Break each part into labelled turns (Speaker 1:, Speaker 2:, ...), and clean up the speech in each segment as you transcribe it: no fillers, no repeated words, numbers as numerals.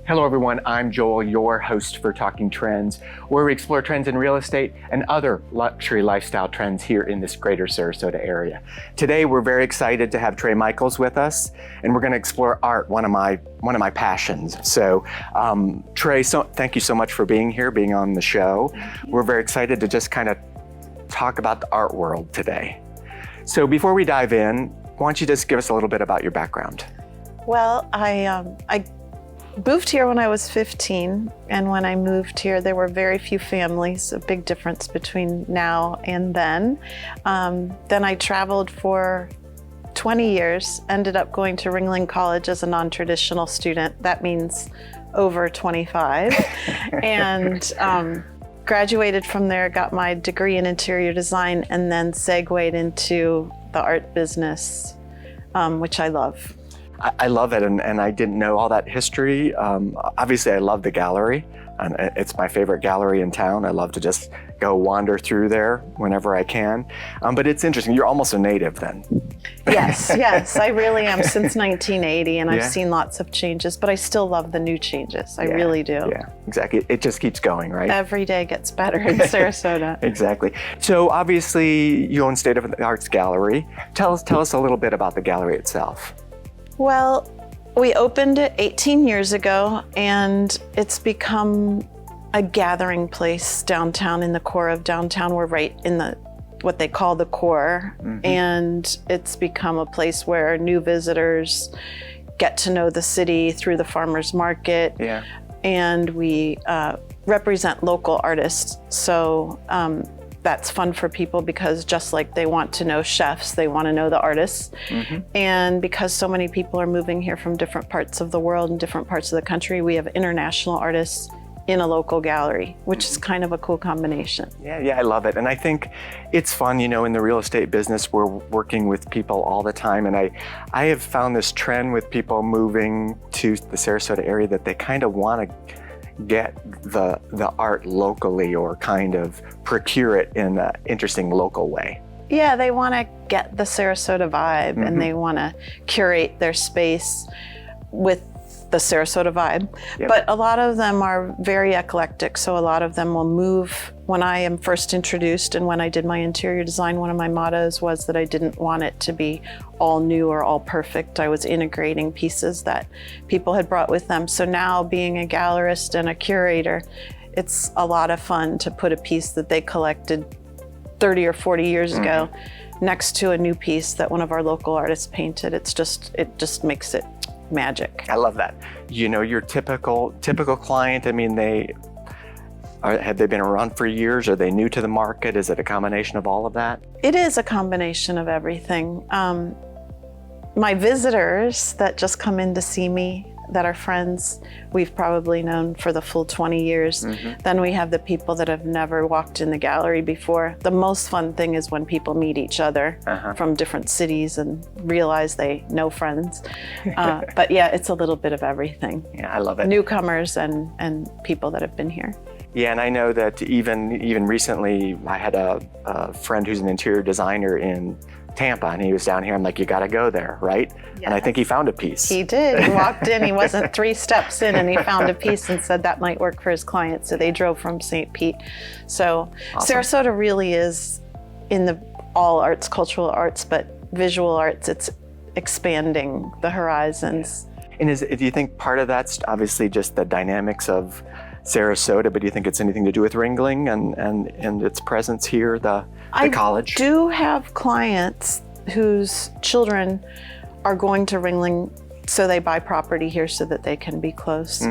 Speaker 1: Hello everyone, I'm Joel, your host for Talking Trends, where we explore trends in real estate and other luxury lifestyle trends here in this greater Sarasota area. Today we're very excited to have Tre Michel with us, and we're going to explore art, one of my passions. So Tre, thank you so much for being here, being on the show. We're very excited to just kind of talk about the art world today. So before we dive in, why don't you just give us a little bit about your background?
Speaker 2: Well, I moved here when I was 15, and when I moved here, there were very few families, a big difference between now and then. Then I traveled for 20 years, ended up going to Ringling College as a non-traditional student. That means over 25. And graduated from there, got my degree in interior design, and then segued into the art business, which I love.
Speaker 1: I love it, and I didn't know all that history. Obviously, I love the gallery, and it's my favorite gallery in town. I love to just go wander through there whenever I can. But it's interesting, you're almost a native then.
Speaker 2: Yes, I really am, since 1980, and I've seen lots of changes, but I still love the new changes. I really do.
Speaker 1: Yeah, exactly. It just keeps going, right?
Speaker 2: Every day gets better in Sarasota.
Speaker 1: Exactly. So obviously, you own State of the Arts Gallery. Tell us a little bit about the gallery itself.
Speaker 2: Well, we opened it 18 years ago, and it's become a gathering place downtown, in the core of downtown. We're right in what they call the core, and it's become a place where new visitors get to know the city through the farmers market, and we represent local artists. So that's fun for people, because just like they want to know chefs, they want to know the artists. And because so many people are moving here from different parts of the world and different parts of the country, we have international artists in a local gallery, which is kind of a cool combination.
Speaker 1: Yeah, I love it. And I think it's fun, in the real estate business, we're working with people all the time. And I have found this trend with people moving to the Sarasota area that they kind of want to get the art locally, or kind of procure it in an interesting local way.
Speaker 2: Yeah, they want to get the Sarasota vibe, and they want to curate their space with the Sarasota vibe. But a lot of them are very eclectic, so a lot of them will move. When I am first introduced, and when I did my interior design, one of my mottos was that I didn't want it to be all new or all perfect. I was integrating pieces that people had brought with them. So now, being a gallerist and a curator, it's a lot of fun to put a piece that they collected 30 or 40 years ago next to a new piece that one of our local artists painted. It just makes it magic.
Speaker 1: I love that. Your typical client, I mean, have they been around for years? Are they new to the market? Is it a combination of all of that?
Speaker 2: It is a combination of everything. My visitors that just come in to see me, that are friends, we've probably known for the full 20 years. Then we have the people that have never walked in the gallery before. The most fun thing is when people meet each other from different cities and realize they know friends. But yeah, it's a little bit of everything.
Speaker 1: Yeah, I love it.
Speaker 2: Newcomers and people that have been here.
Speaker 1: Yeah, and I know that even recently, I had a friend who's an interior designer in Tampa, and he was down here. I'm like, you got to go there, right? Yes. And I think he found a piece.
Speaker 2: He did. He walked in. He wasn't 3 steps in, and he found a piece and said that might work for his client. So they drove from St. Pete. So awesome. Sarasota really is in the all arts, cultural arts, but visual arts. It's expanding the horizons.
Speaker 1: And do you think part of that's obviously just the dynamics of Sarasota, but do you think it's anything to do with Ringling and its presence here, the college?
Speaker 2: I do have clients whose children are going to Ringling, so they buy property here so that they can be close.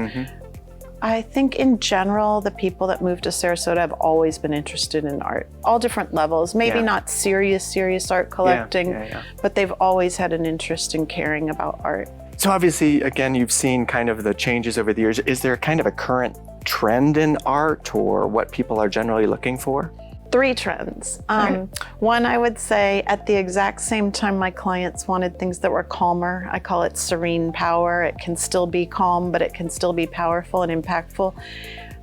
Speaker 2: I think in general, the people that move to Sarasota have always been interested in art, all different levels, maybe not serious art collecting, but they've always had an interest in caring about art.
Speaker 1: So obviously, again, you've seen kind of the changes over the years. Is there kind of a current trend in art, or what people are generally looking for?
Speaker 2: 3 trends. One, I would say at the exact same time my clients wanted things that were calmer. I call it serene power. It can still be calm, but it can still be powerful and impactful.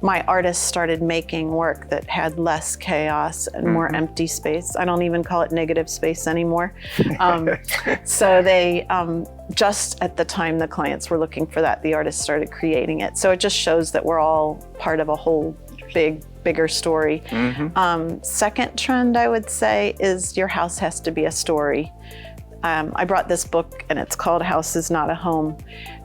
Speaker 2: my artists started making work that had less chaos and more empty space. I don't even call it negative space anymore. So they, just at the time the clients were looking for that, the artists started creating it. So it just shows that we're all part of a whole bigger story. Second trend I would say is your house has to be a story. I brought this book and it's called House is Not a Home.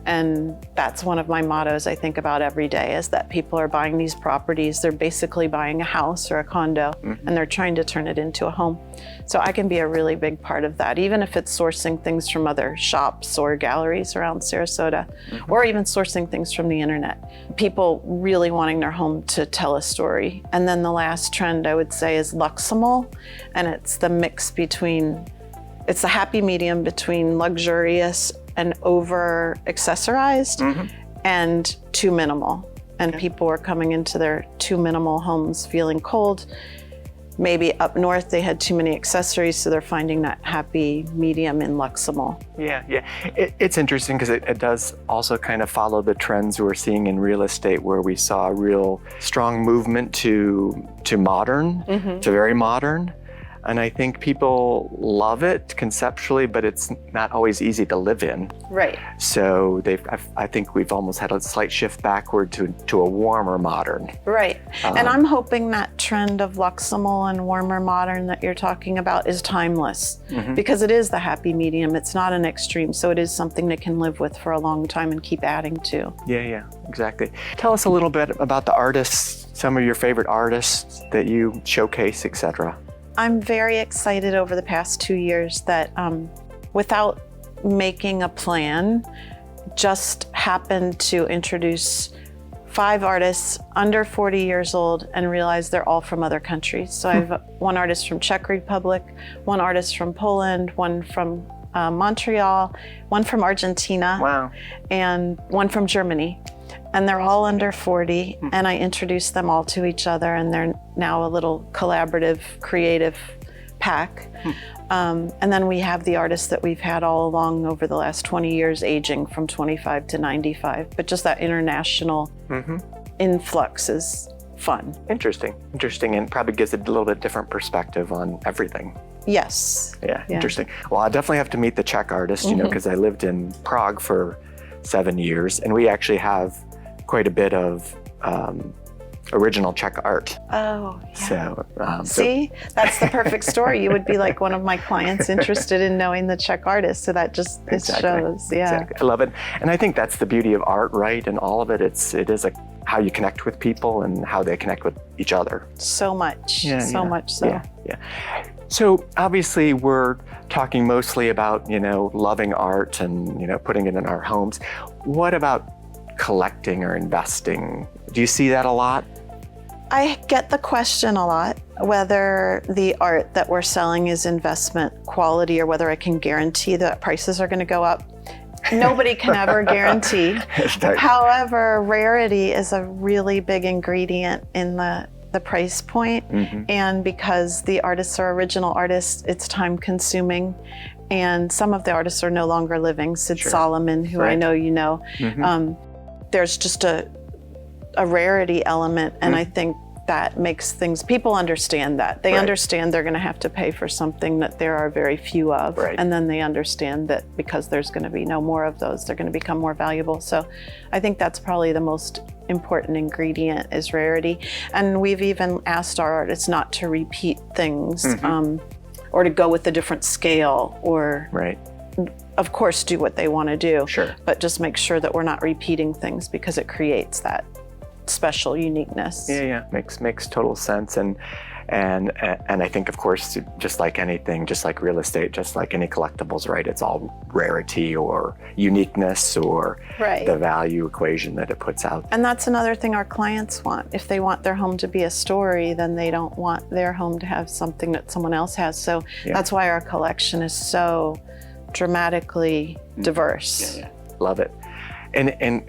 Speaker 2: And that's one of my mottos I think about every day, is that people are buying these properties. They're basically buying a house or a condo and they're trying to turn it into a home. So I can be a really big part of that, even if it's sourcing things from other shops or galleries around Sarasota, or even sourcing things from the internet. People really wanting their home to tell a story. And then the last trend I would say is luximal, and it's the mix between, it's the happy medium between luxurious and over accessorized and too minimal. And people are coming into their too minimal homes feeling cold. Maybe up north they had too many accessories, so they're finding that happy medium in luximal.
Speaker 1: Yeah. It's interesting because it does also kind of follow the trends we're seeing in real estate, where we saw a real strong movement to modern, to very modern. And I think people love it conceptually, but it's not always easy to live in.
Speaker 2: Right.
Speaker 1: So I think we've almost had a slight shift backward to a warmer modern.
Speaker 2: Right. And I'm hoping that trend of luximal and warmer modern that you're talking about is timeless, because it is the happy medium. It's not an extreme. So it is something they can live with for a long time and keep adding to.
Speaker 1: Yeah, exactly. Tell us a little bit about the artists, some of your favorite artists that you showcase, etc.
Speaker 2: I'm very excited over the past 2 years that without making a plan, just happened to introduce 5 artists under 40 years old and realize they're all from other countries. So I have one artist from Czech Republic, one artist from Poland, one from Montreal, one from Argentina, and one from Germany. And they're all under 40, and I introduced them all to each other, and they're now a little collaborative, creative pack. And then we have the artists that we've had all along over the last 20 years, aging from 25 to 95. But just that international influx is fun. Interesting, and probably gives a little bit different perspective on everything. Yes.
Speaker 1: Yeah, interesting. Well, I definitely have to meet the Czech artist, you know, because I lived in Prague for 7 years, and we actually have quite a bit of original Czech art.
Speaker 2: Oh, yeah.
Speaker 1: So,
Speaker 2: see, that's the perfect story. You would be like one of my clients interested in knowing the Czech artist. So that just shows. Yeah.
Speaker 1: Exactly. I love it. And I think that's the beauty of art, right? And all of it, it is like how you connect with people and how they connect with each other.
Speaker 2: So much. Much so.
Speaker 1: Yeah. So obviously we're talking mostly about, you know, loving art and, you know, putting it in our homes. What about collecting or investing? Do you see that a lot?
Speaker 2: I get the question a lot, whether the art that we're selling is investment quality or whether I can guarantee that prices are going to go up. Nobody can ever guarantee. However, rarity is a really big ingredient in the price point. And because the artists are original artists, it's time consuming. And some of the artists are no longer living. Sid Solomon, who I know you know. There's just a rarity element, and I think that makes things, people understand that. They understand they're going to have to pay for something that there are very few of, and then they understand that because there's going to be no more of those, they're going to become more valuable. So I think that's probably the most important ingredient, is rarity. And we've even asked our artists not to repeat things, or to go with a different scale, or of course do what they want to do, but just make sure that we're not repeating things, because it creates that special uniqueness.
Speaker 1: Yeah, makes total sense. And I think, of course, just like anything, just like real estate, just like any collectibles, right? It's all rarity or uniqueness or the value equation that it puts out.
Speaker 2: And that's another thing our clients want. If they want their home to be a story, then they don't want their home to have something that someone else has. So that's why our collection is so dramatically diverse.
Speaker 1: Love it. And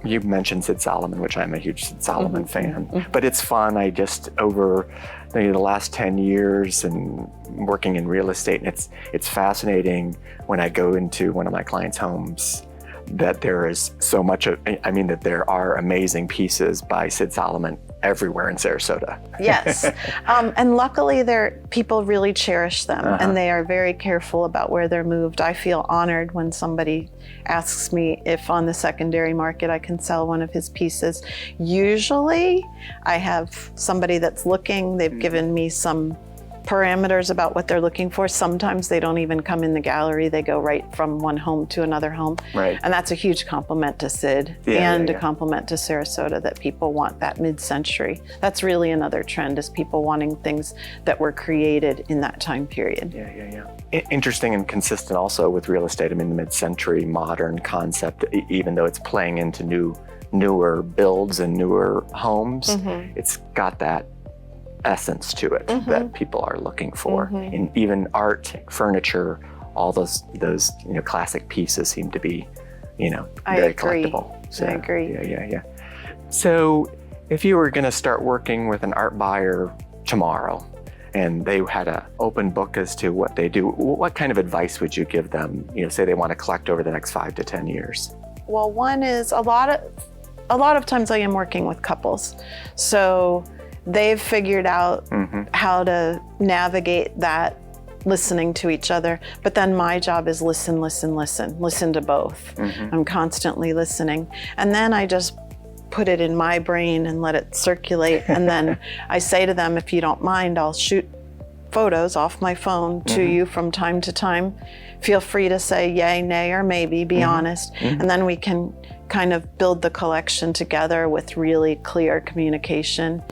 Speaker 1: you mentioned Sid Solomon, which I'm a huge Sid Solomon fan, but it's fun. I just, over the last 10 years and working in real estate, and it's fascinating when I go into one of my clients' homes, that there is so much of, I mean, that there are amazing pieces by Sid Solomon everywhere in Sarasota.
Speaker 2: Yes. And luckily people really cherish them and they are very careful about where they're moved. I feel honored when somebody asks me if on the secondary market I can sell one of his pieces. Usually I have somebody that's looking, they've given me some parameters about what they're looking for. Sometimes they don't even come in the gallery. They go right from one home to another home.
Speaker 1: Right.
Speaker 2: And that's a huge compliment to Sid a compliment to Sarasota that people want that mid-century. That's really another trend, is people wanting things that were created in that time period.
Speaker 1: Interesting and consistent also with real estate. I mean, the mid-century modern concept, even though it's playing into newer builds and newer homes, it's got that essence to it that people are looking for. In even art, furniture, all those classic pieces seem to be, very collectible. So,
Speaker 2: I agree.
Speaker 1: Yeah. So if you were going to start working with an art buyer tomorrow and they had an open book as to what they do, what kind of advice would you give them? Say they want to collect over the next 5 to 10 years.
Speaker 2: Well, one is a lot of times I am working with couples. So they've figured out how to navigate that, listening to each other. But then my job is listen to both. I'm constantly listening. And then I just put it in my brain and let it circulate. And then I say to them, if you don't mind, I'll shoot photos off my phone to you from time to time. Feel free to say yay, nay, or maybe, be honest. And then we can kind of build the collection together with really clear communication.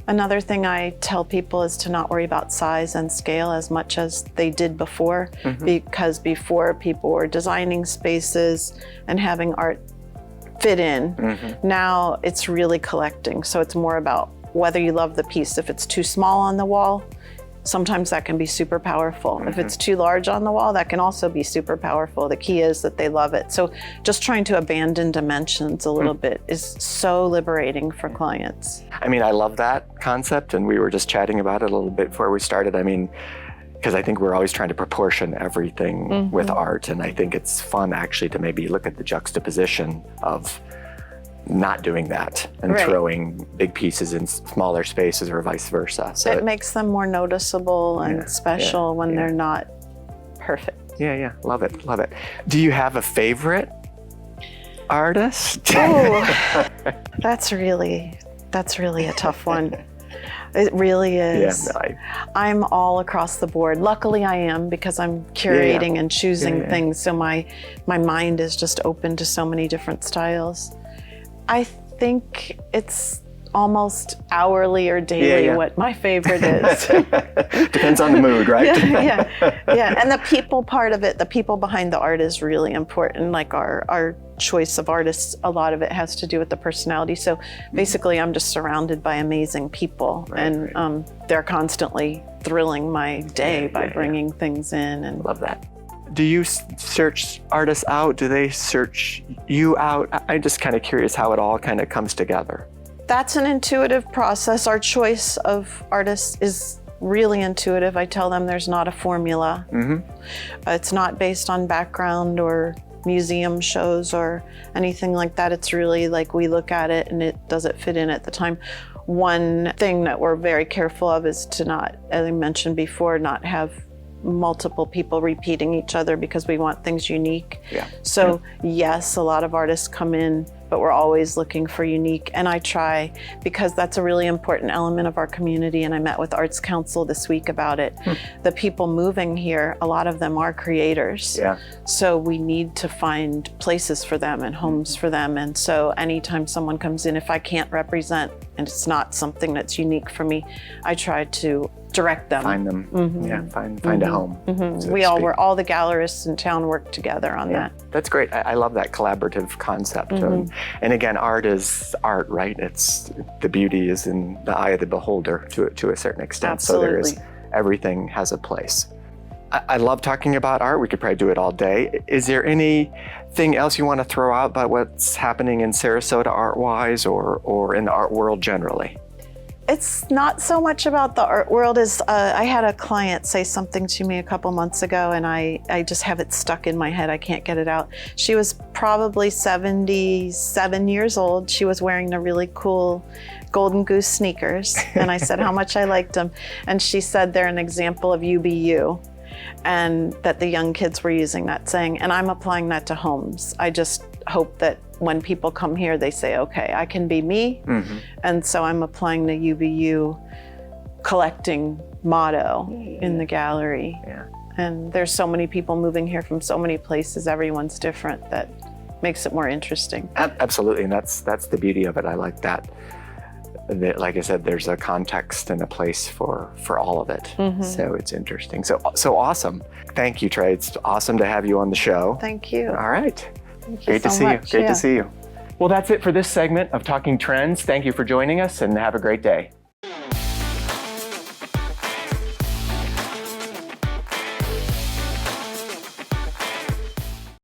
Speaker 2: Another thing I tell people is to not worry about size and scale as much as they did before, because before people were designing spaces and having art fit in. Now it's really collecting. So it's more about whether you love the piece. If it's too small on the wall, sometimes that can be super powerful. If it's too large on the wall, that can also be super powerful. The key is that they love it. So just trying to abandon dimensions a little bit is so liberating for clients.
Speaker 1: I mean, I love that concept, and we were just chatting about it a little bit before we started. I mean, because I think we're always trying to proportion everything with art, and I think it's fun actually to maybe look at the juxtaposition of not doing that and throwing big pieces in smaller spaces or vice versa. So
Speaker 2: it makes them more noticeable and special when they're not perfect.
Speaker 1: Yeah, love it. Do you have a favorite artist?
Speaker 2: Oh, that's really a tough one. It really is. I'm all across the board. Luckily I am, because I'm curating and choosing things. So my mind is just open to so many different styles. I think it's almost hourly or daily what my favorite is.
Speaker 1: Depends on the mood, right?
Speaker 2: Yeah. And the people part of it, the people behind the art is really important. Like our choice of artists, a lot of it has to do with the personality. So basically I'm just surrounded by amazing people, and they're constantly thrilling my day by bringing things in. And
Speaker 1: love that. Do you search artists out? Do they search you out? I'm just kind of curious how it all kind of comes together.
Speaker 2: That's an intuitive process. Our choice of artists is really intuitive. I tell them there's not a formula. It's not based on background or museum shows or anything like that. It's really like we look at it and does it fit in at the time. One thing that we're very careful of is to not, as I mentioned before, not have multiple people repeating each other, because we want things unique. So yes, a lot of artists come in, but we're always looking for unique. And I try, because that's a really important element of our community. And I met with Arts Council this week about it. The people moving here, a lot of them are creators. So we need to find places for them and homes for them. And so anytime someone comes in, if I can't represent and it's not something that's unique for me, I try to direct them.
Speaker 1: Find them. Find a home.
Speaker 2: We're all the gallerists in town work together on that.
Speaker 1: That's great. I love that collaborative concept. And again, art is art, right? It's the beauty is in the eye of the beholder to a certain extent.
Speaker 2: Absolutely.
Speaker 1: So everything has a place. I love talking about art. We could probably do it all day. Is there anything else you want to throw out about what's happening in Sarasota art-wise or in the art world generally?
Speaker 2: It's not so much about the art world as I had a client say something to me a couple months ago, and I just have it stuck in my head. I can't get it out. She was probably 77 years old. She was wearing the really cool Golden Goose sneakers. And I said how much I liked them. And she said they're an example of you be you. And that the young kids were using that saying, and I'm applying that to homes. I just hope that when people come here, they say, okay, I can be me. Mm-hmm. And so I'm applying the UBU collecting motto in the gallery. Yeah. And there's so many people moving here from so many places. Everyone's different. That makes it more interesting.
Speaker 1: Absolutely, and that's the beauty of it. I like that. Like I said, there's a context and a place for all of it. Mm-hmm. So it's interesting. So awesome. Thank you, Tre. It's awesome to have you on the show.
Speaker 2: Thank you.
Speaker 1: All right.
Speaker 2: Great to see you.
Speaker 1: Great to see you. Well, that's it for this segment of Talking Trends. Thank you for joining us and have a great day.